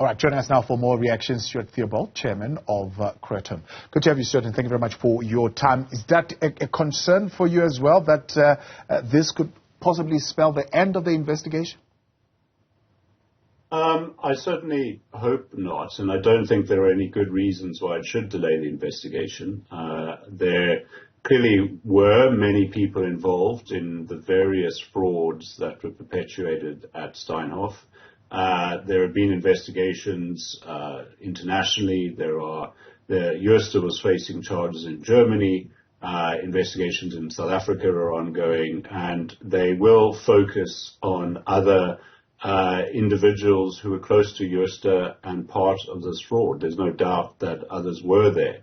All right, joining us now for more reactions, Stuart Theobald, Chairman of Krutham. Good to have you, Stuart, and thank you very much for your time. Is that a concern for you as well, that this could possibly spell the end of the investigation? I certainly hope not, and I don't think there are any good reasons why it should delay the investigation. There clearly were many people involved in the various frauds that were perpetuated at Steinhoff. There have been investigations internationally. Jooste was facing charges in Germany. Investigations in South Africa are ongoing, and they will focus on other individuals who were close to Jooste and part of this fraud. There's no doubt that others were there.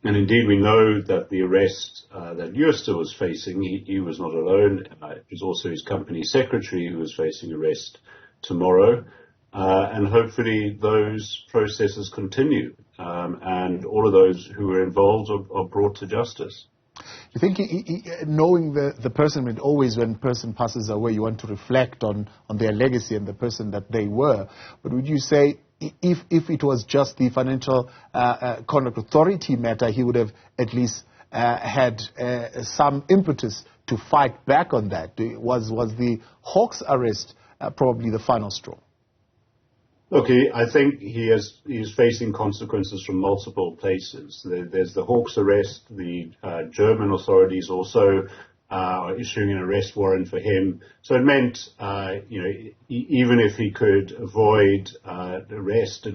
And indeed, we know that the arrest that Jooste was facing, he was not alone. It was also his company secretary who was facing arrest tomorrow. And hopefully those processes continue, and all of those who were involved are brought to justice. You think, knowing the person, when a person passes away, you want to reflect on their legacy and the person that they were. But would you say, if it was just the Financial Conduct Authority matter, he would have at least had some impetus to fight back on that? Was the Hawks arrest probably the final straw? Look, I think he's facing consequences from multiple places. There's the Hawks arrest. The German authorities also are issuing an arrest warrant for him. So it meant, even if he could avoid arrest,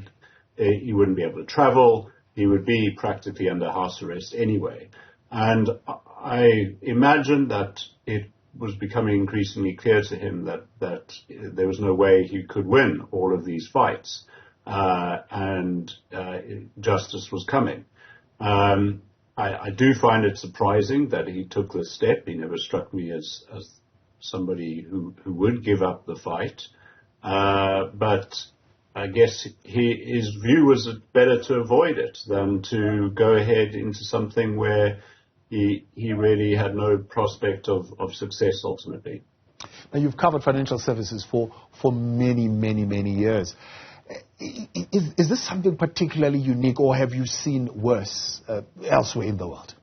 he wouldn't be able to travel. He would be practically under house arrest anyway. And I imagine that it was becoming increasingly clear to him that there was no way he could win all of these fights, and justice was coming. I do find it surprising that he took this step. He never struck me as somebody who would give up the fight, but I guess his view was better to avoid it than to go ahead into something where he really had no prospect of success ultimately. Now, you've covered financial services for many, many, many years. Is this something particularly unique, or have you seen worse elsewhere in the world?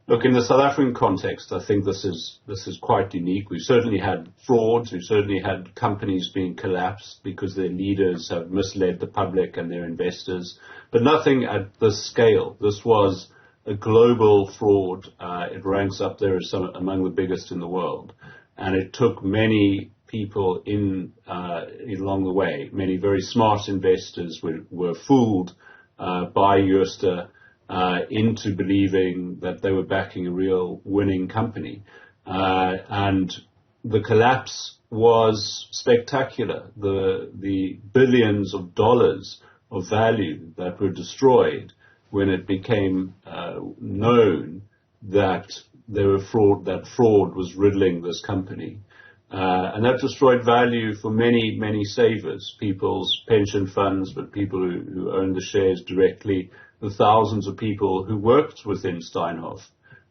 Look, in the South African context, I think this is quite unique. We've certainly had frauds. We've certainly had companies being collapsed because their leaders have misled the public and their investors, but nothing at this scale. This was a global fraud. It ranks up there as among the biggest in the world. And it took many people along the way. Many very smart investors were fooled by Jooste into believing that they were backing a real winning company. And the collapse was spectacular. The billions of dollars of value that were destroyed when it became known that fraud was riddling this company. And that destroyed value for many, many savers, people's pension funds, but people who owned the shares directly, the thousands of people who worked within Steinhoff,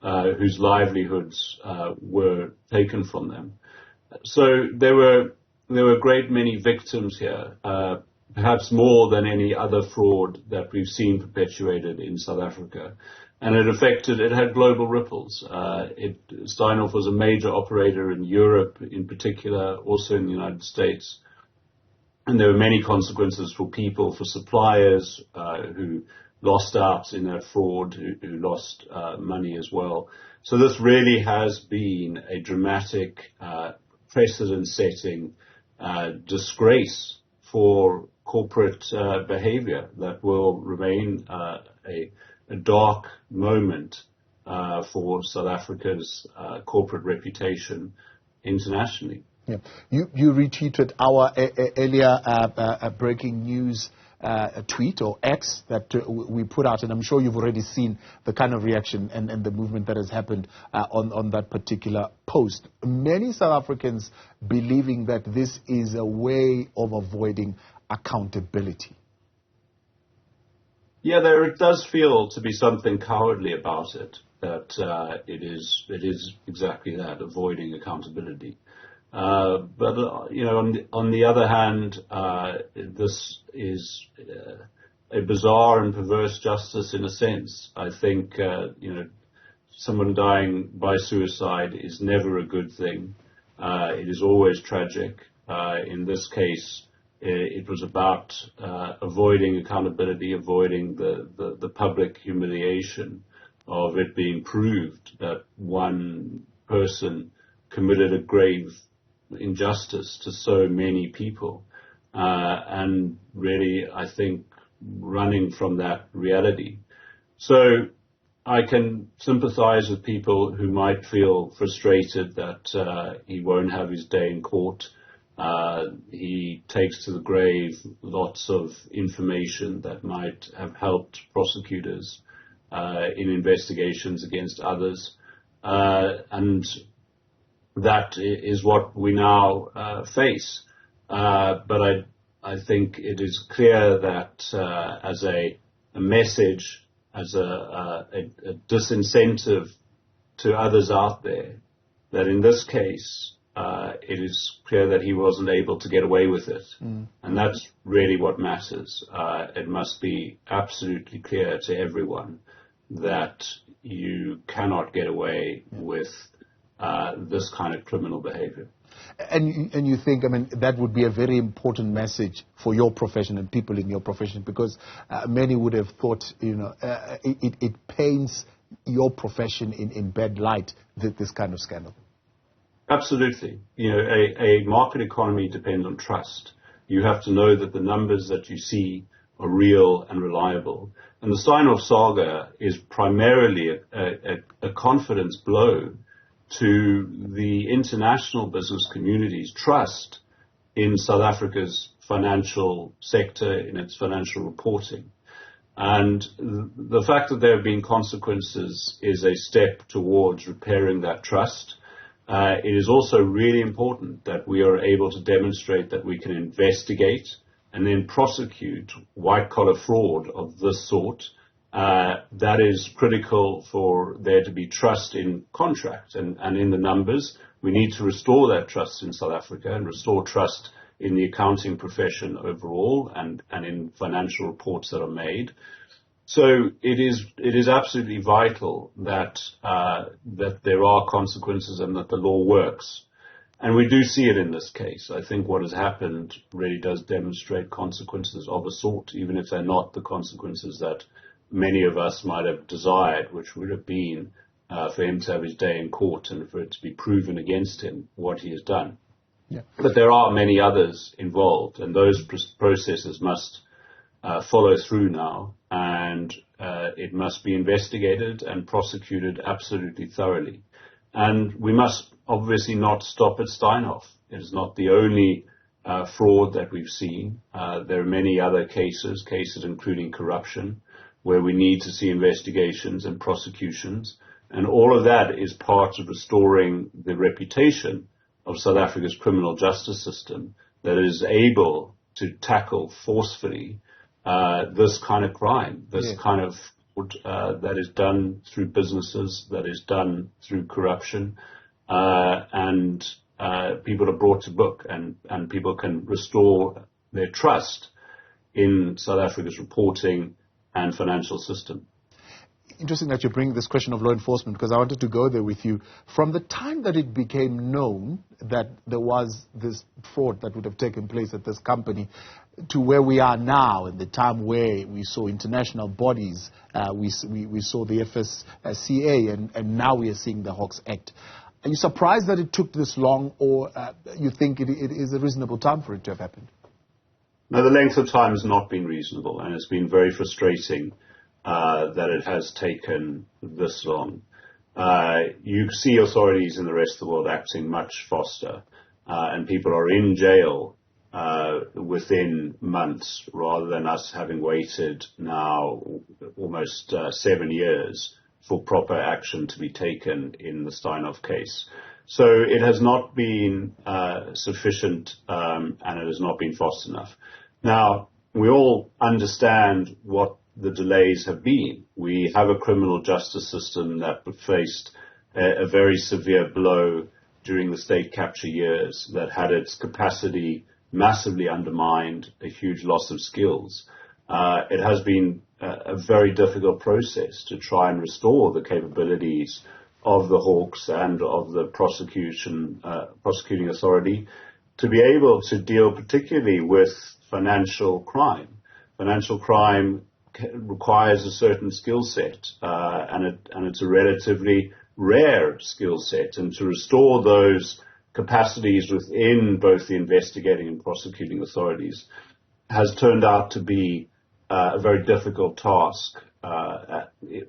whose livelihoods were taken from them. So there were a great many victims here, perhaps more than any other fraud that we've seen perpetuated in South Africa. And it had global ripples. Steinhoff was a major operator in Europe in particular, also in the United States. And there were many consequences for people, for suppliers who lost out in that fraud, who lost money as well. So this really has been a dramatic, precedent-setting disgrace for corporate behavior that will remain a dark moment for South Africa's corporate reputation internationally. Yeah. You retweeted our earlier breaking news tweet or X that we put out, and I'm sure you've already seen the kind of reaction and the movement that has happened on that particular post. Many South Africans believing that this is a way of avoiding accountability. Yeah, there does feel to be something cowardly about it, that it is exactly that, avoiding accountability. On the other hand, this is a bizarre and perverse justice in a sense. I think, someone dying by suicide is never a good thing. It is always tragic. In this case, it was about avoiding accountability, avoiding the public humiliation of it being proved that one person committed a grave injustice to so many people. And really, I think, running from that reality. So I can sympathize with people who might feel frustrated that he won't have his day in court. He takes to the grave lots of information that might have helped prosecutors in investigations against others. And that is what we now face. But I think it is clear that as a message, as a disincentive to others out there, that in this case, it is clear that he wasn't able to get away with it. And that's really what matters. It must be absolutely clear to everyone that you cannot get away with this kind of criminal behavior. And you think, that would be a very important message for your profession and people in your profession, because many would have thought, it paints your profession in bad light, this kind of scandal. Absolutely. A market economy depends on trust. You have to know that the numbers that you see are real and reliable. And the Steinhoff saga is primarily a confidence blow to the international business community's trust in South Africa's financial sector, in its financial reporting. And the fact that there have been consequences is a step towards repairing that trust. It is also really important that we are able to demonstrate that we can investigate and then prosecute white-collar fraud of this sort. That is critical for there to be trust in contracts and in the numbers. We need to restore that trust in South Africa and restore trust in the accounting profession overall and in financial reports that are made. So it is absolutely vital that there are consequences and that the law works. And we do see it in this case. I think what has happened really does demonstrate consequences of a sort, even if they're not the consequences that many of us might have desired, which would have been for him to have his day in court and for it to be proven against him what he has done. Yeah. But there are many others involved, and those processes must follow through now, and it must be investigated and prosecuted absolutely thoroughly. And we must obviously not stop at Steinhoff. It is not the only fraud that we've seen. There are many other cases including corruption, where we need to see investigations and prosecutions. And all of that is part of restoring the reputation of South Africa's criminal justice system that is able to tackle forcefully this kind of crime, kind of that is done through businesses, that is done through corruption, and people are brought to book, and people can restore their trust in South Africa's reporting and financial system. Interesting that you bring this question of law enforcement, because I wanted to go there with you. From the time that it became known that there was this fraud that would have taken place at this company to where we are now, in the time where we saw international bodies, we saw the FSCA, and now we are seeing the Hawks Act. Are you surprised that it took this long, or you think it is a reasonable time for it to have happened? No, the length of time has not been reasonable, and it's been very frustrating that it has taken this long. You see authorities in the rest of the world acting much faster, and people are in jail within months, rather than us having waited now almost 7 years for proper action to be taken in the Steinhoff case. So it has not been sufficient, and it has not been fast enough. Now, we all understand what the delays have been. We have a criminal justice system that faced a very severe blow during the state capture years that had its capacity massively undermined, a huge loss of skills. It has been a very difficult process to try and restore the capabilities of the Hawks and of the prosecuting authority to be able to deal particularly with financial crime. Financial crime requires a certain skill set, and it's a relatively rare skill set. And to restore those capacities within both the investigating and prosecuting authorities has turned out to be a very difficult task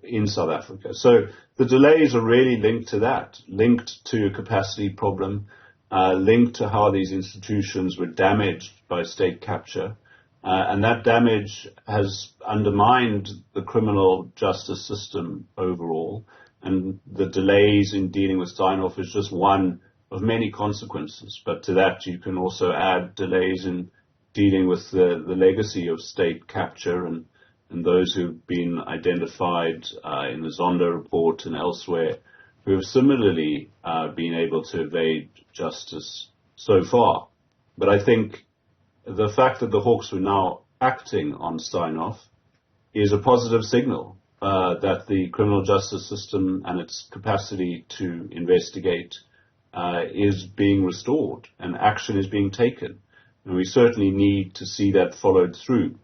in South Africa. So the delays are really linked to that, linked to a capacity problem, linked to how these institutions were damaged by state capture. And that damage has undermined the criminal justice system overall. And the delays in dealing with Steinhoff is just one of many consequences. But to that, you can also add delays in dealing with the legacy of state capture and those who've been identified in the Zondo report and elsewhere who have similarly been able to evade justice so far. But I think the fact that the Hawks were now acting on Steinhoff is a positive signal that the criminal justice system and its capacity to investigate is being restored and action is being taken. And we certainly need to see that followed through.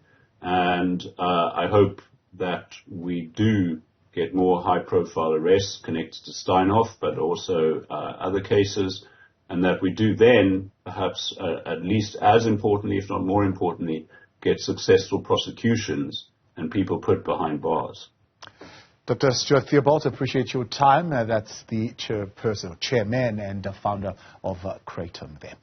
And I hope that we do get more high-profile arrests connected to Steinhoff, but also other cases, and that we do then, perhaps at least as importantly, if not more importantly, get successful prosecutions and people put behind bars. Dr. Stuart Theobald, appreciate your time. That's the chairman and founder of Krutham there.